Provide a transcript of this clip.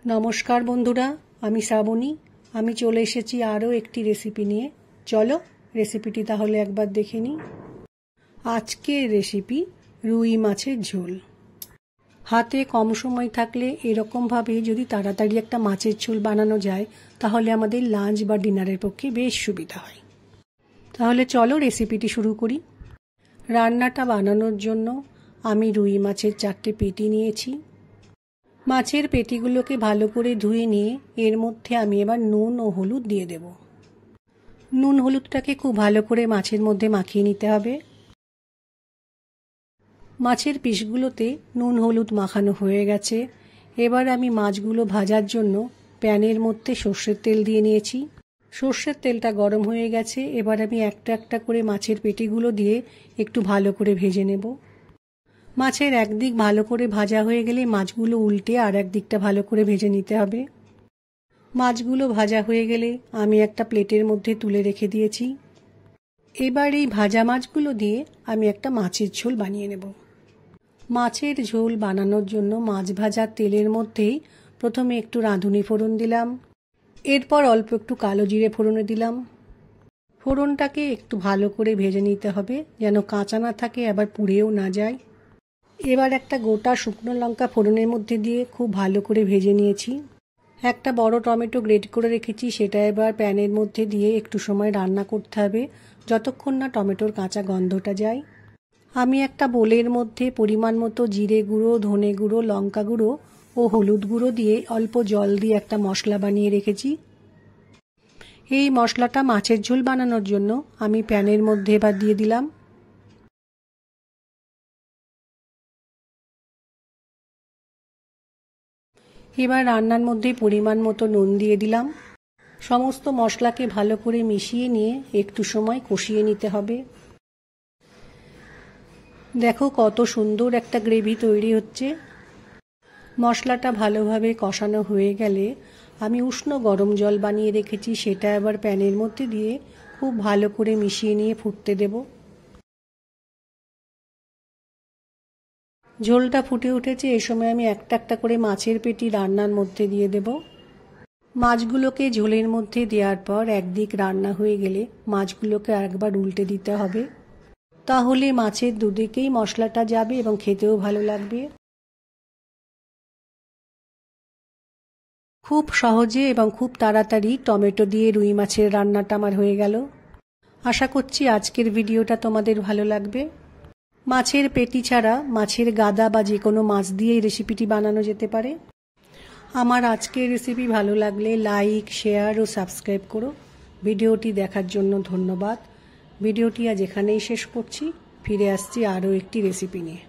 नमस्कार बंधुरा आमी श्रावणी आमी चले एसेছি आरो एकटी रेसिपि निये। चलो रेसिपिटी ताहले एकबार देखे निই। आजकेर रेसिपि रुई माछेर झोल। हाथे कम समय थाकले एरकम भावे यदि ताड़ाताड़ी एकटा माछेर झोल बानानो जाय ताहले आमादेर लांच बा डिनारेर पक्षे बेश सुविधा हय। ताहले चलो रेसिपिटी शुरू करी। रान्नाटा बानानोर जोन्नो आमी रुई माछेर 4टे पेटी निয়েছি। माछेर पेटिगुलोके भालो करे धुए निये एर मध्य आमी एबार नुन ओ हलुद दिए देब। नुन हलुदटाके खूब भालो करे माछेर मध्य माखिये निते हबे। माछेर पिसगुलोते नुन हलुद माखानो हये गेछे। एबार आमी माछगुलो भाजार जोन्नो प्यानेर मध्य सर्षेर तेल दिए निয়েছি। सर्षेर तेलटा गरम हये गेछे। एबार आमी एकटा एकटा करे माछेर पेटिगुलो दिए एकटु भालो करे भेजे नेब। माछेर एक दिक भालो करे भाजा हये गेले माछगुलो उल्टे आर एक दिकटा भालो करे भेजे निते हबे। माछगुलो भाजा हये गेले आमी एकटा प्लेटेर मध्य तुले रेखे दिয়েছি। एबार এই भाजा माछगुलो दिए आमी एकटा माछेर झोल बानिয়ে नेब। माछेर झोल बानानोर जोन्नो माछ भाजार तेलेर मধ্যেই प्रथमे एकटु राঁধুনি फोड़न दिलाम। एरपर अल्प एकटु कालो जिरे फोड़ने दिलाम। फोड़नटाके एकटु भालो करे भेजे निते हबे जेन काँचा ना थाके आबार पुड़ेও ना যায়। एबार एकटा गोटा शुकनो लंका फोड़नेर मध्य दिए खूब भालो करे भेजे निয়েছি। एकटा बड़ो टमेटो ग्रेट करे रेखेছি सेटा एबार प्यानेर मध्य दिए एकटु समय रान्ना करते हबे যতক্ষণ ना टमेटोर काँचा गन्धटा যায়। आमी एकटा बोलेर मध्य परिमाण मतो जिरे गुঁড়ো धने गुঁড়ো लंका गुঁড়ো ओ हलुद गुঁড়ো दिए अल्प जल दिए एकटा मशला बानिয়ে रेखेছি। এই মশলাটা মাছের ঝোল বানানোর জন্য আমি প্যানের মধ্যে এবার দিয়ে দিলাম। এবার রান্নার মধ্যে পরিমাণ মতো নুন দিয়ে দিলাম। সমস্ত মশলাকে ভালো করে মিশিয়ে নিয়ে একটু সময় কষিয়ে নিতে হবে। দেখো কত সুন্দর একটা গ্রেভি তৈরি হচ্ছে। মশলাটা ভালোভাবে কষানো হয়ে গেলে আমি উষ্ণ গরম জল বানিয়ে রেখেছি সেটা এবার প্যানের মধ্যে দিয়ে খুব ভালো করে মিশিয়ে নিয়ে ফুটতে দেব। ঝোলটা ফুটে উঠেছে। এই সময় আমি একটা একটা করে মাছের পেটি রান্নার মধ্যে দিয়ে দেব। মাছগুলোকে ঝোলের মধ্যে দেওয়ার পর একদিক রান্না হয়ে গেলে মাছগুলোকে আরেকবার উল্টে দিতে হবে। তাহলে মাছের দুদিকেই মশলাটা যাবে এবং খেতেও ভালো লাগবে। খুব সহজে এবং খুব তাড়াতাড়ি টমেটো দিয়ে রুই মাছের রান্নাটা আমার হয়ে গেল। আশা করছি আজকের ভিডিওটা তোমাদের ভালো লাগবে। মাছের পেটি ছাড়া মাছের গাদা বা যে কোনো মাছ দিয়ে এই রেসিপিটি বানানো যেতে পারে। আমার আজকের রেসিপি ভালো লাগলে লাইক শেয়ার ও সাবস্ক্রাইব করো। ভিডিওটি দেখার জন্য ধন্যবাদ। ভিডিওটি আজ এখানেই শেষ করছি। ফিরে আসছি আরও একটি রেসিপি নিয়ে।